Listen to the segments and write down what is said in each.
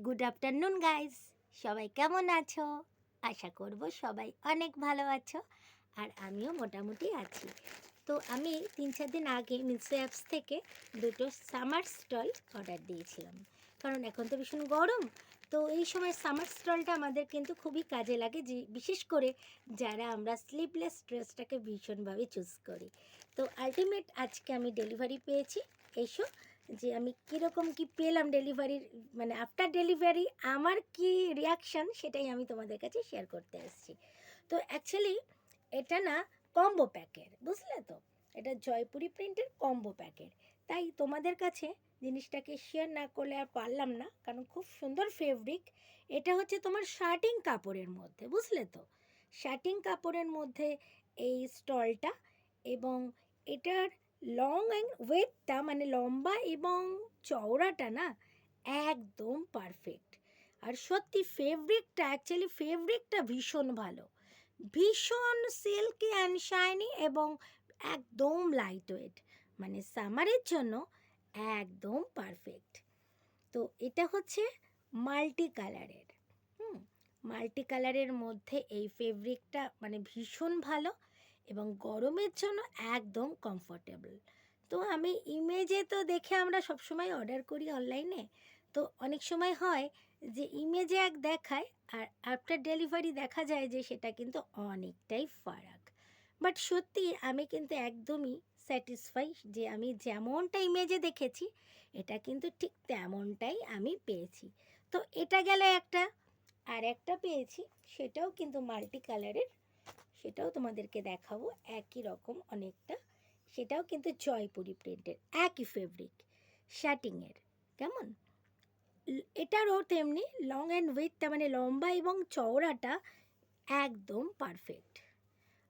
Good afternoon guys, সবাই কেমন আছো? আশা করব সবাই অনেক ভালো আছো, আর আমিও মোটামুটি আছি। তো আমি 3-4 দিন আগে মিশো অ্যাপস থেকে দুটো সামার স্টল অর্ডার দিয়েছিলাম, কারণ এখন তো ভীষণ গরম। তো এই সময় সামার স্টলটা আমাদের কিন্তু খুবই কাজে লাগে, যে বিশেষ করে যারা আমরা স্লিপলেস ড্রেসটাকে ভীষণভাবে চুজ করি। তো আলটিমেট আজকে আমি ডেলিভারি পেয়েছি। এসো যে আমি কীরকম কি পেলাম ডেলিভারির, মানে আফটার ডেলিভারি আমার কি রিয়াকশান, সেটাই আমি তোমাদের কাছে শেয়ার করতে এসেছি। তো অ্যাকচুয়ালি এটা না কম্বো প্যাকের, বুঝলে তো? এটা জয়পুরি প্রিন্টের কম্বো প্যাকের। তাই তোমাদের কাছে জিনিসটাকে শেয়ার না করলে আর পারলাম না, কারণ খুব সুন্দর ফেব্রিক। এটা হচ্ছে তোমার শার্টিং কাপড়ের মধ্যে, বুঝলে তো? শার্টিং কাপড়ের মধ্যে এই স্টলটা, এবং এটার লং অ্যান্ড ওয়েথটা, মানে লম্বা এবং চওড়াটা না একদম পারফেক্ট। আর সত্যি ফেব্রিকটা ভীষণ ভালো, ভীষণ সিল্কি অ্যান্ড শাইনি, এবং একদম লাইট ওয়েট, মানে সামারের জন্য একদম পারফেক্ট। তো এটা হচ্ছে মাল্টি কালারের, মাল্টি কালারের মধ্যে এই ফেব্রিকটা মানে ভীষণ ভালো, এবং গরমের জন্য একদম কমফোর্টেবল। তো আমি ইমেজে তো দেখে আমরা সবসময় অর্ডার করি অনলাইনে, তো অনেক সময় হয় যে ইমেজে এক দেখায় আর আফটার ডেলিভারি দেখা যায় যে সেটা কিন্তু অনেকটাই ফারাক। বাট সত্যি আমি কিন্তু একদমই স্যাটিসফাই, যে আমি যেমনটা ইমেজে দেখেছি এটা কিন্তু ঠিক তেমনটাই আমি পেয়েছি। তো এটা গেল একটা, আর একটা পেয়েছি সেটাও কিন্তু মাল্টি কালারের, সেটাও তোমাদেরকে দেখাবো, একই রকম অনেকটা। সেটাও কিন্তু জয়পুরি প্রিন্টের, একই ফেব্রিক, শার্টিংয়ের। কেমন? এটারও তেমনি লং অ্যান্ড উইথটা, মানে লম্বা এবং চওড়াটা একদম পারফেক্ট,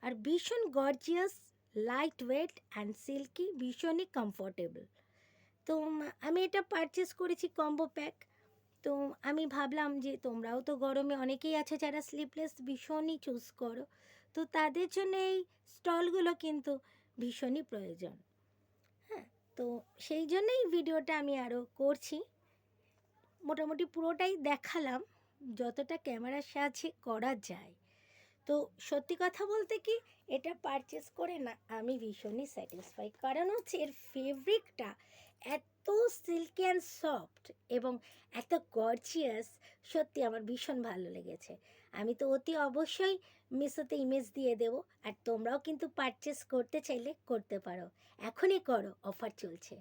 আর ভীষণ gorgeous, light weight and silky, ভীষণই কমফোর্টেবল। তো আমি এটা পারচেস করেছি কম্বো প্যাক। তো আমি ভাবলাম যে তোমরাও তো গরমে অনেকেই আছে যারা স্লিপলেস ভীষণই চুজ করো, তো তাদের জন্য এই স্টলগুলো কিন্তু ভীষণই প্রয়োজন। হ্যাঁ, তো সেই জন্যই ভিডিওটা আমি আরও করছি। মোটামুটি পুরোটাই দেখালাম যতটা ক্যামেরার সাহায্যে করা যায়। তো সত্যি কথা বলতে কি, এটা পারচেস করে না আমি ভীষণই স্যাটিসফাই, কারণ হচ্ছে এর ফেব্রিকটা এত সিল্কি অ্যান্ড সফট এবং এত গর্জিয়াস, সত্যি আমার ভীষণ ভালো লেগেছে। আমি তো অতি অবশ্যই মিশোতে ইমেজ দিয়ে দেবো, আর তোমরাও কিন্তু পারচেস করতে চাইলে করতে পারো, এখনই করো, অফার চলছে।